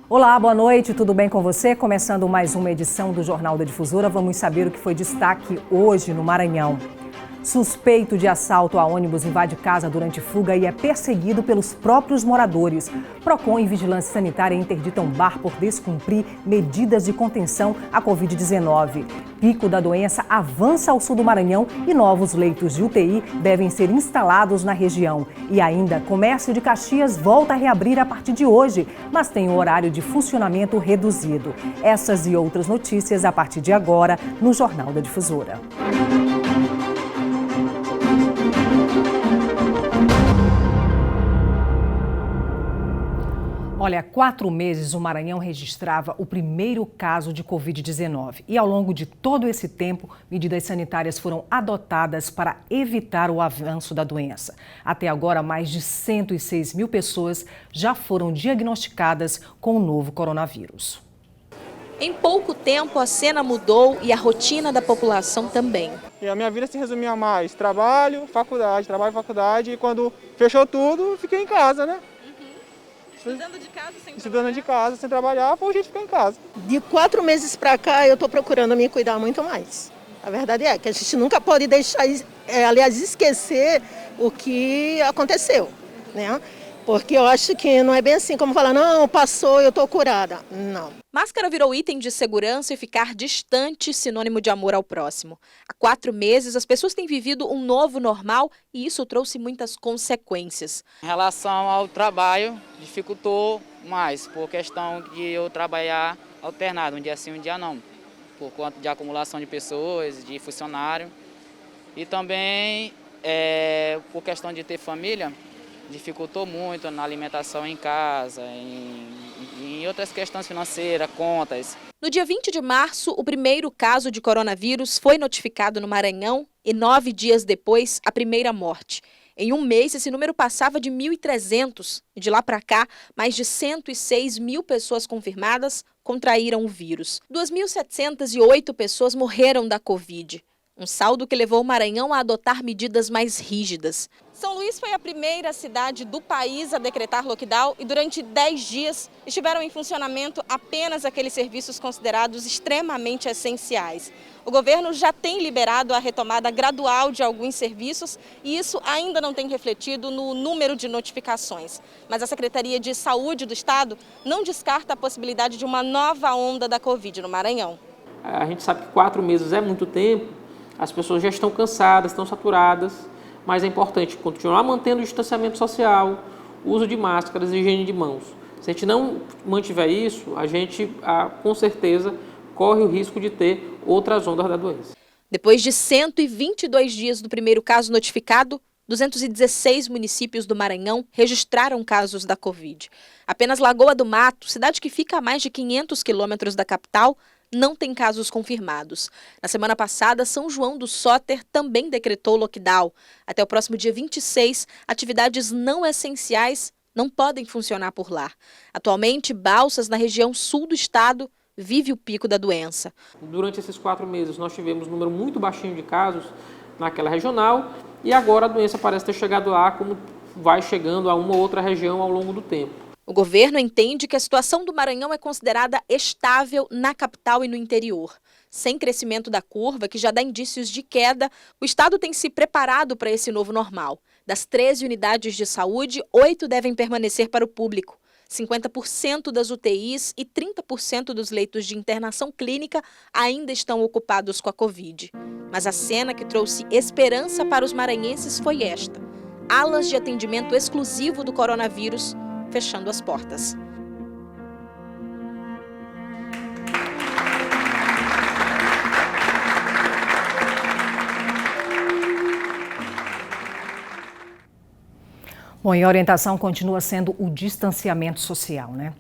Olá, boa noite, tudo bem com você? Começando mais uma edição do Jornal da Difusora, vamos saber o que foi destaque hoje no Maranhão. Suspeito de assalto a ônibus invade casa durante fuga e é perseguido pelos próprios moradores. Procon e Vigilância Sanitária interditam bar por descumprir medidas de contenção à Covid-19. Pico da doença avança ao sul do Maranhão e novos leitos de UTI devem ser instalados na região. E ainda, comércio de Caxias volta a reabrir a partir de hoje, mas tem um horário de funcionamento reduzido. Essas e outras notícias a partir de agora no Jornal da Difusora. Olha, há 4 meses o Maranhão registrava o primeiro caso de Covid-19 e ao longo de todo esse tempo, medidas sanitárias foram adotadas para evitar o avanço da doença. Até agora, mais de 106 mil pessoas já foram diagnosticadas com o novo coronavírus. Em pouco tempo, a cena mudou e a rotina da população também. E a minha vida se resumia a mais trabalho, faculdade, e quando fechou tudo, fiquei em casa, né? Estudando de casa, sem trabalhar, foi o jeito de ficar em casa. De 4 meses para cá, eu estou procurando me cuidar muito mais. A verdade é que a gente nunca pode deixar, esquecer o que aconteceu, né? Porque eu acho que não é bem assim como falar, não, passou, eu estou curada. Não. Máscara virou item de segurança e ficar distante sinônimo de amor ao próximo. Há 4 meses, as pessoas têm vivido um novo normal e isso trouxe muitas consequências. Em relação ao trabalho, dificultou mais, por questão de eu trabalhar alternado, um dia sim, um dia não. Por conta de acumulação de pessoas, de funcionário. E também, por questão de ter família, dificultou muito na alimentação em casa, em outras questões financeiras, contas. No dia 20 de março, o primeiro caso de coronavírus foi notificado no Maranhão e 9 dias depois, a primeira morte. Em um mês, esse número passava de 1.300 e de lá para cá, mais de 106 mil pessoas confirmadas contraíram o vírus. 2.708 pessoas morreram da Covid. Um saldo que levou o Maranhão a adotar medidas mais rígidas. São Luís foi a primeira cidade do país a decretar lockdown e durante 10 dias estiveram em funcionamento apenas aqueles serviços considerados extremamente essenciais. O governo já tem liberado a retomada gradual de alguns serviços e isso ainda não tem refletido no número de notificações. Mas a Secretaria de Saúde do Estado não descarta a possibilidade de uma nova onda da Covid no Maranhão. A gente sabe que 4 meses é muito tempo, as pessoas já estão cansadas, estão saturadas, mas é importante continuar mantendo o distanciamento social, uso de máscaras e higiene de mãos. Se a gente não mantiver isso, a gente, com certeza, corre o risco de ter outras ondas da doença. Depois de 122 dias do primeiro caso notificado, 216 municípios do Maranhão registraram casos da Covid. Apenas Lagoa do Mato, cidade que fica a mais de 500 quilômetros da capital, não tem casos confirmados. Na semana passada, São João do Soter também decretou lockdown. Até o próximo dia 26, atividades não essenciais não podem funcionar por lá. Atualmente, Balsas, na região sul do estado, vive o pico da doença. Durante esses 4 meses, nós tivemos um número muito baixinho de casos naquela regional e agora a doença parece ter chegado lá, como vai chegando a uma ou outra região ao longo do tempo. O governo entende que a situação do Maranhão é considerada estável na capital e no interior. Sem crescimento da curva, que já dá indícios de queda, o estado tem se preparado para esse novo normal. Das 13 unidades de saúde, 8 devem permanecer para o público. 50% das UTIs e 30% dos leitos de internação clínica ainda estão ocupados com a Covid. Mas a cena que trouxe esperança para os maranhenses foi esta: alas de atendimento exclusivo do coronavírus fechando as portas. Bom, e a orientação continua sendo o distanciamento social, né?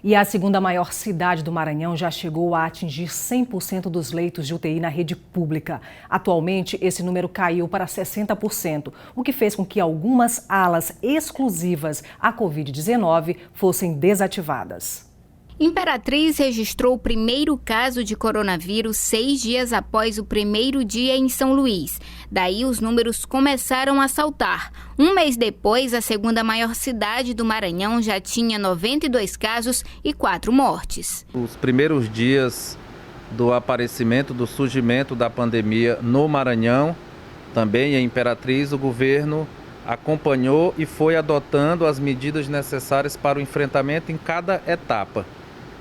E a segunda maior cidade do Maranhão já chegou a atingir 100% dos leitos de UTI na rede pública. Atualmente, esse número caiu para 60%, o que fez com que algumas alas exclusivas à Covid-19 fossem desativadas. Imperatriz registrou o primeiro caso de coronavírus 6 dias após o primeiro dia em São Luís. Daí os números começaram a saltar. Um mês depois, a segunda maior cidade do Maranhão já tinha 92 casos e 4 mortes. Os primeiros dias do aparecimento, do surgimento da pandemia no Maranhão, também em Imperatriz, o governo acompanhou e foi adotando as medidas necessárias para o enfrentamento em cada etapa.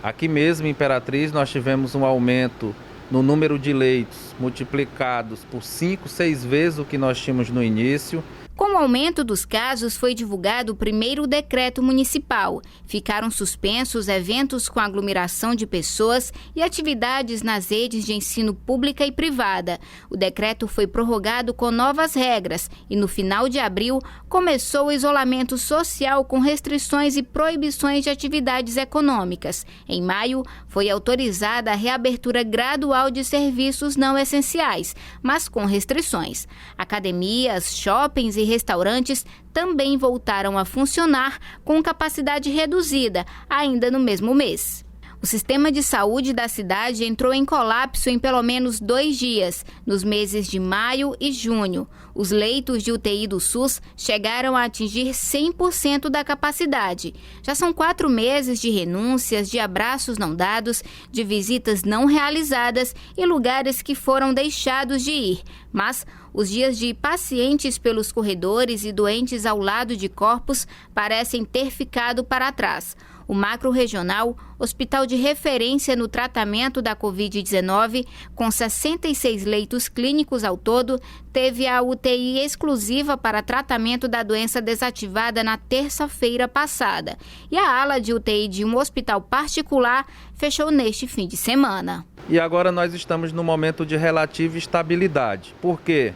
Aqui mesmo em Imperatriz nós tivemos um aumento no número de leitos multiplicados por 5, 6 vezes o que nós tínhamos no início. Com o aumento dos casos, foi divulgado o primeiro decreto municipal. Ficaram suspensos eventos com aglomeração de pessoas e atividades nas redes de ensino pública e privada. O decreto foi prorrogado com novas regras e, no final de abril, começou o isolamento social com restrições e proibições de atividades econômicas. Em maio, foi autorizada a reabertura gradual de serviços não essenciais, mas com restrições. Academias, shoppings e restaurantes também voltaram a funcionar com capacidade reduzida, ainda no mesmo mês. O sistema de saúde da cidade entrou em colapso em pelo menos 2 dias, nos meses de maio e junho. Os leitos de UTI do SUS chegaram a atingir 100% da capacidade. Já são 4 meses de renúncias, de abraços não dados, de visitas não realizadas e lugares que foram deixados de ir. Mas os dias de pacientes pelos corredores e doentes ao lado de corpos parecem ter ficado para trás. O macro-regional, hospital de referência no tratamento da Covid-19, com 66 leitos clínicos ao todo, teve a UTI exclusiva para tratamento da doença desativada na terça-feira passada. E a ala de UTI de um hospital particular fechou neste fim de semana. E agora nós estamos num momento de relativa estabilidade. Por quê?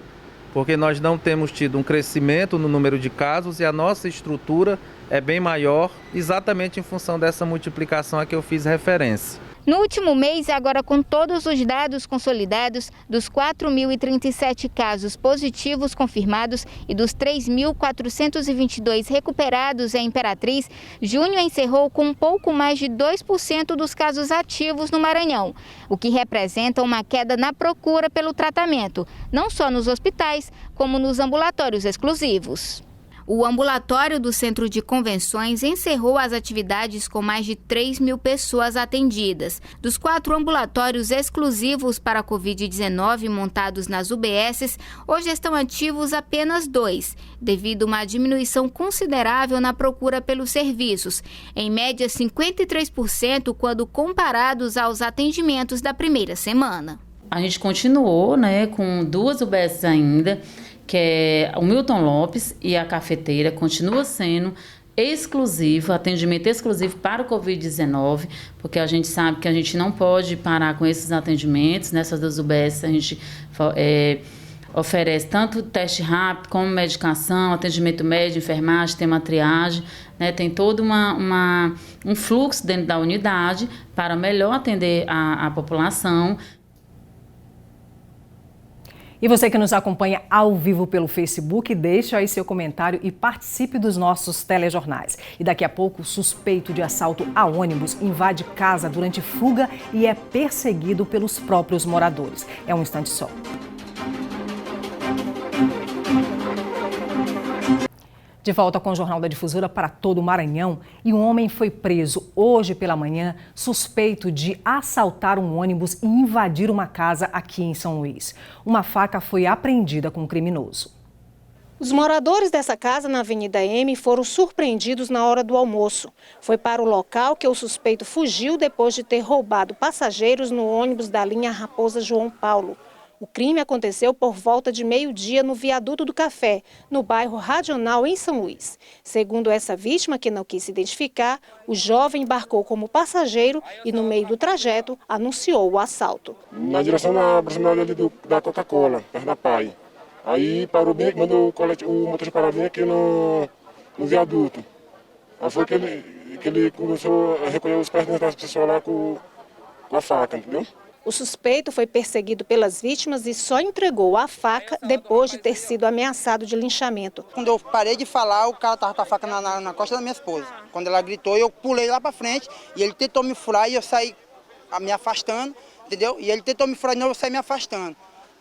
Porque nós não temos tido um crescimento no número de casos e a nossa estrutura é bem maior, exatamente em função dessa multiplicação a que eu fiz referência. No último mês, agora com todos os dados consolidados, dos 4.037 casos positivos confirmados e dos 3.422 recuperados em Imperatriz, junho encerrou com um pouco mais de 2% dos casos ativos no Maranhão, o que representa uma queda na procura pelo tratamento, não só nos hospitais, como nos ambulatórios exclusivos. O ambulatório do Centro de Convenções encerrou as atividades com mais de 3.000 pessoas atendidas. Dos 4 ambulatórios exclusivos para a Covid-19 montados nas UBSs, hoje estão ativos apenas 2, devido a uma diminuição considerável na procura pelos serviços, em média 53% quando comparados aos atendimentos da primeira semana. A gente continuou, com 2 UBSs ainda, que é o Milton Lopes e a Cafeteira, continua sendo exclusivo, atendimento exclusivo para o Covid-19, porque a gente sabe que a gente não pode parar com esses atendimentos. Nessas 2 UBS a gente oferece tanto teste rápido como medicação, atendimento médio, enfermagem, tem uma triagem, tem todo um fluxo dentro da unidade para melhor atender a população. E você que nos acompanha ao vivo pelo Facebook, deixa aí seu comentário e participe dos nossos telejornais. E daqui a pouco, o suspeito de assalto a ônibus invade casa durante fuga e é perseguido pelos próprios moradores. É um instante só. De volta com o Jornal da Difusora para todo o Maranhão, e um homem foi preso hoje pela manhã suspeito de assaltar um ônibus e invadir uma casa aqui em São Luís. Uma faca foi apreendida com o criminoso. Os moradores dessa casa na Avenida M foram surpreendidos na hora do almoço. Foi para o local que o suspeito fugiu depois de ter roubado passageiros no ônibus da linha Raposa João Paulo. O crime aconteceu por volta de meio-dia no Viaduto do Café, no bairro Radional, em São Luís. Segundo essa vítima, que não quis se identificar, o jovem embarcou como passageiro e, no meio do trajeto, anunciou o assalto. Na direção da proximidade ali da Coca-Cola, perto da PAI. Aí parou bem, mandou o motorista parar bem aqui no viaduto. Aí foi que ele começou a recolher os pertences das pessoas lá com a faca, entendeu? O suspeito foi perseguido pelas vítimas e só entregou a faca depois de ter sido ameaçado de linchamento. Quando eu parei de falar, o cara estava com a faca na costa da minha esposa. Quando ela gritou, eu pulei lá para frente e ele tentou me furar e eu saí me afastando, entendeu? E ele tentou me furar e eu saí me afastando.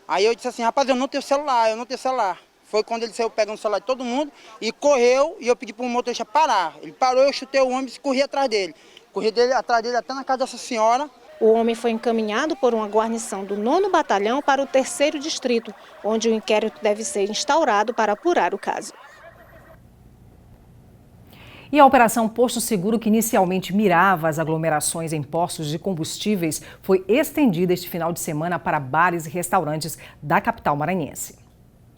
Aí eu disse assim, rapaz, eu não tenho celular. Foi quando ele saiu pegando o celular de todo mundo e correu e eu pedi para o motorista parar. Ele parou, eu chutei o ônibus e corri atrás dele. Corri atrás dele até na casa dessa senhora. O homem foi encaminhado por uma guarnição do 9º Batalhão para o 3º Distrito, onde o inquérito deve ser instaurado para apurar o caso. E a Operação Posto Seguro, que inicialmente mirava as aglomerações em postos de combustíveis, foi estendida este final de semana para bares e restaurantes da capital maranhense.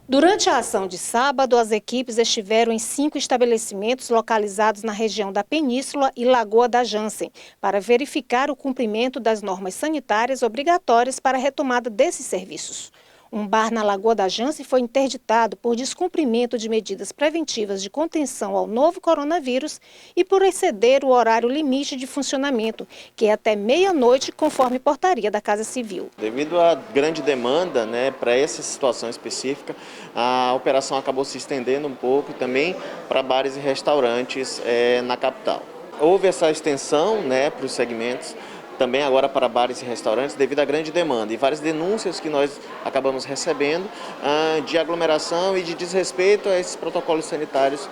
Durante a ação de sábado, as equipes estiveram em 5 estabelecimentos localizados na região da Península e Lagoa da Jansen, para verificar o cumprimento das normas sanitárias obrigatórias para a retomada desses serviços. Um bar na Lagoa da Jansen foi interditado por descumprimento de medidas preventivas de contenção ao novo coronavírus e por exceder o horário limite de funcionamento, que é até meia-noite, conforme portaria da Casa Civil. Devido à grande demanda, para essa situação específica, a operação acabou se estendendo um pouco também para bares e restaurantes na capital. Houve essa extensão para os segmentos, também agora para bares e restaurantes, devido à grande demanda e várias denúncias que nós acabamos recebendo de aglomeração e de desrespeito a esses protocolos sanitários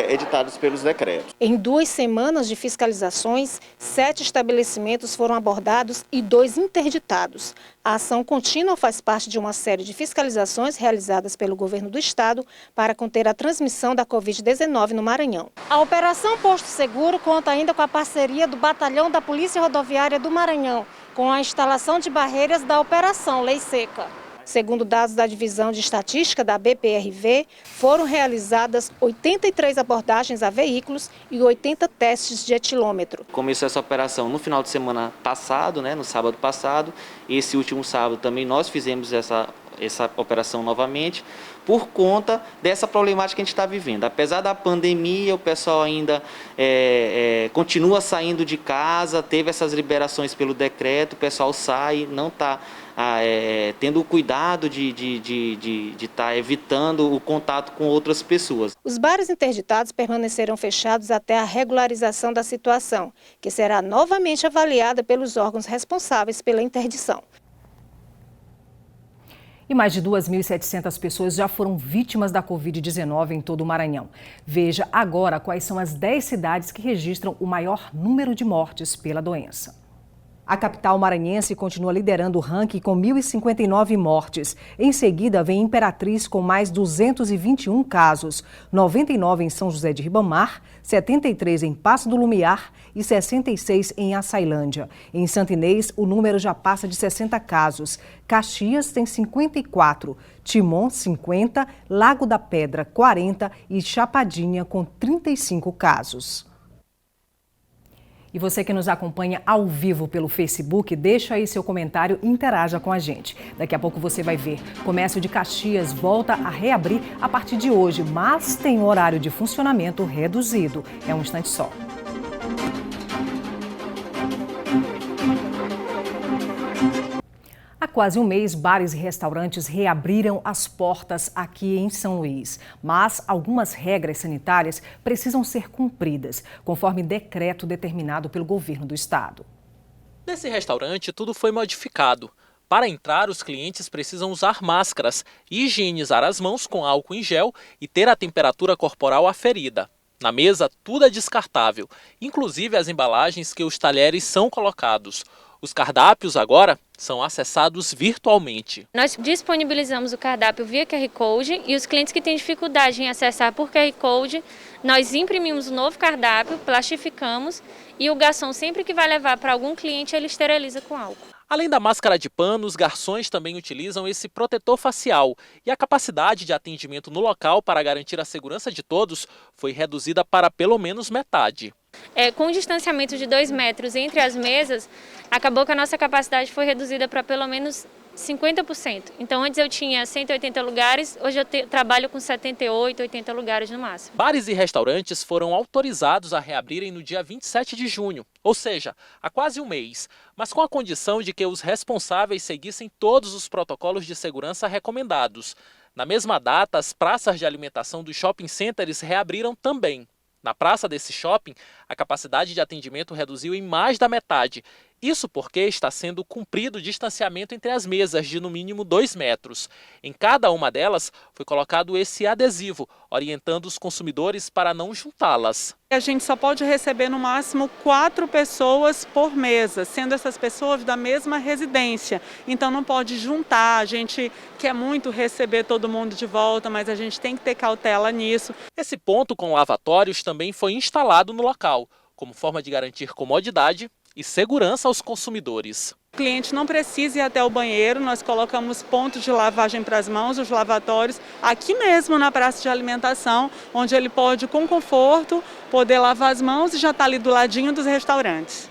editados pelos decretos. Em 2 semanas de fiscalizações, 7 estabelecimentos foram abordados e 2 interditados. A ação contínua faz parte de uma série de fiscalizações realizadas pelo governo do estado para conter a transmissão da Covid-19 no Maranhão. A Operação Posto Seguro conta ainda com a parceria do Batalhão da Polícia Rodoviária do Maranhão, com a instalação de barreiras da Operação Lei Seca. Segundo dados da Divisão de Estatística da BPRV, foram realizadas 83 abordagens a veículos e 80 testes de etilômetro. Começou essa operação no final de semana passado, no sábado passado. Esse último sábado também nós fizemos essa operação novamente, por conta dessa problemática que a gente está vivendo. Apesar da pandemia, o pessoal ainda continua saindo de casa, teve essas liberações pelo decreto, o pessoal sai, não está tendo o cuidado de estar evitando o contato com outras pessoas. Os bares interditados permanecerão fechados até a regularização da situação, que será novamente avaliada pelos órgãos responsáveis pela interdição. E mais de 2.700 pessoas já foram vítimas da Covid-19 em todo o Maranhão. Veja agora quais são as 10 cidades que registram o maior número de mortes pela doença. A capital maranhense continua liderando o ranking com 1.059 mortes. Em seguida, vem Imperatriz com mais 221 casos, 99 em São José de Ribamar, 73 em Passo do Lumiar e 66 em Açailândia. Em Santo Inês, o número já passa de 60 casos. Caxias tem 54, Timon 50, Lago da Pedra 40 e Chapadinha com 35 casos. E você que nos acompanha ao vivo pelo Facebook, deixa aí seu comentário e interaja com a gente. Daqui a pouco você vai ver. Comércio de Caxias volta a reabrir a partir de hoje, mas tem horário de funcionamento reduzido. É um instante só. Há quase um mês, bares e restaurantes reabriram as portas aqui em São Luís. Mas algumas regras sanitárias precisam ser cumpridas, conforme decreto determinado pelo governo do estado. Nesse restaurante, tudo foi modificado. Para entrar, os clientes precisam usar máscaras, higienizar as mãos com álcool em gel e ter a temperatura corporal aferida. Na mesa, tudo é descartável, inclusive as embalagens que os talheres são colocados. Os cardápios agora são acessados virtualmente. Nós disponibilizamos o cardápio via QR Code e os clientes que têm dificuldade em acessar por QR Code, nós imprimimos um novo cardápio, plastificamos e o garçom, sempre que vai levar para algum cliente, ele esteriliza com álcool. Além da máscara de pano, os garçons também utilizam esse protetor facial e a capacidade de atendimento no local para garantir a segurança de todos foi reduzida para pelo menos metade. Com um distanciamento de 2 metros entre as mesas, acabou que a nossa capacidade foi reduzida para pelo menos 50%. Então, antes eu tinha 180 lugares, hoje eu trabalho com 78, 80 lugares no máximo. Bares e restaurantes foram autorizados a reabrirem no dia 27 de junho, ou seja, há quase um mês, mas com a condição de que os responsáveis seguissem todos os protocolos de segurança recomendados. Na mesma data, as praças de alimentação dos shopping centers reabriram também. Na praça desse shopping, a capacidade de atendimento reduziu em mais da metade. Isso porque está sendo cumprido o distanciamento entre as mesas de no mínimo 2 metros. Em cada uma delas foi colocado esse adesivo, orientando os consumidores para não juntá-las. A gente só pode receber no máximo 4 pessoas por mesa, sendo essas pessoas da mesma residência. Então não pode juntar, a gente quer muito receber todo mundo de volta, mas a gente tem que ter cautela nisso. Esse ponto com lavatórios também foi instalado no local, como forma de garantir comodidade e segurança aos consumidores. O cliente não precisa ir até o banheiro, nós colocamos pontos de lavagem para as mãos, os lavatórios, aqui mesmo na praça de alimentação, onde ele pode, com conforto, poder lavar as mãos e já está ali do ladinho dos restaurantes.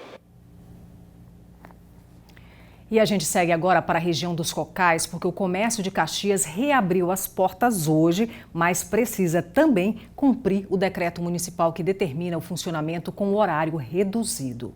E a gente segue agora para a região dos Cocais, porque o comércio de Caxias reabriu as portas hoje, mas precisa também cumprir o decreto municipal que determina o funcionamento com o horário reduzido.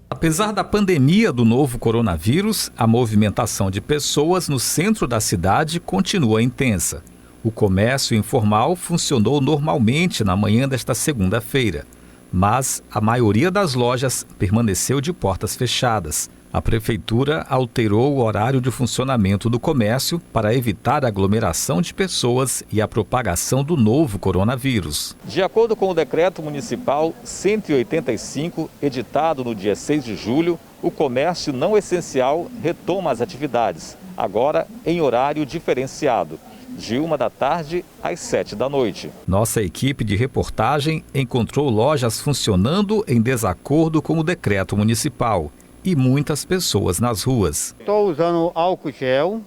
Apesar da pandemia do novo coronavírus, a movimentação de pessoas no centro da cidade continua intensa. O comércio informal funcionou normalmente na manhã desta segunda-feira, mas a maioria das lojas permaneceu de portas fechadas. A prefeitura alterou o horário de funcionamento do comércio para evitar a aglomeração de pessoas e a propagação do novo coronavírus. De acordo com o decreto municipal 185, editado no dia 6 de julho, o comércio não essencial retoma as atividades, agora em horário diferenciado, de 1 da tarde às 7 da noite. Nossa equipe de reportagem encontrou lojas funcionando em desacordo com o decreto municipal e muitas pessoas nas ruas. Estou usando álcool gel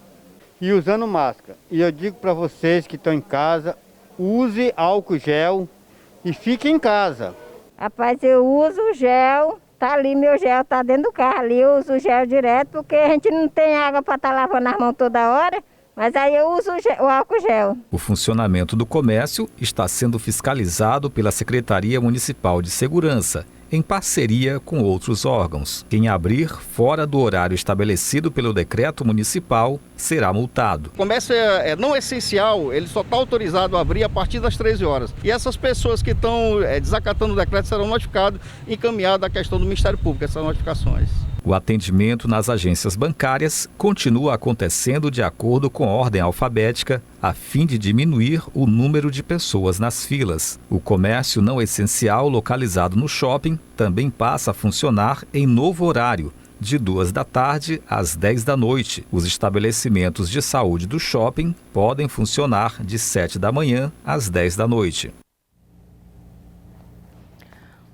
e usando máscara. E eu digo para vocês que estão em casa, use álcool gel e fique em casa. Rapaz, eu uso o gel, tá ali meu gel, tá dentro do carro ali, eu uso o gel direto porque a gente não tem água para estar lavando as mãos toda hora. Mas aí eu uso o álcool gel. O funcionamento do comércio está sendo fiscalizado pela Secretaria Municipal de Segurança, em parceria com outros órgãos. Quem abrir fora do horário estabelecido pelo decreto municipal será multado. O comércio é não essencial, ele só está autorizado a abrir a partir das 13 horas. E essas pessoas que estão desacatando o decreto serão notificadas e encaminhadas à questão do Ministério Público, essas notificações. O atendimento nas agências bancárias continua acontecendo de acordo com a ordem alfabética, a fim de diminuir o número de pessoas nas filas. O comércio não essencial localizado no shopping também passa a funcionar em novo horário, de 2 da tarde às 10 da noite. Os estabelecimentos de saúde do shopping podem funcionar de 7 da manhã às 10 da noite.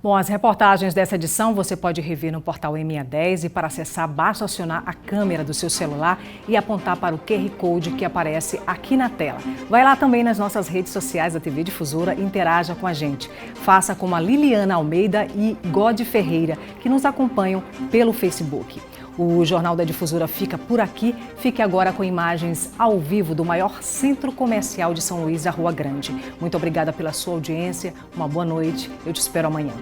Bom, as reportagens dessa edição você pode rever no portal M10 e para acessar basta acionar a câmera do seu celular e apontar para o QR Code que aparece aqui na tela. Vai lá também nas nossas redes sociais da TV Difusora e interaja com a gente. Faça como a Liliana Almeida e God Ferreira, que nos acompanham pelo Facebook. O Jornal da Difusora fica por aqui. Fique agora com imagens ao vivo do maior centro comercial de São Luís, a Rua Grande. Muito obrigada pela sua audiência. Uma boa noite. Eu te espero amanhã.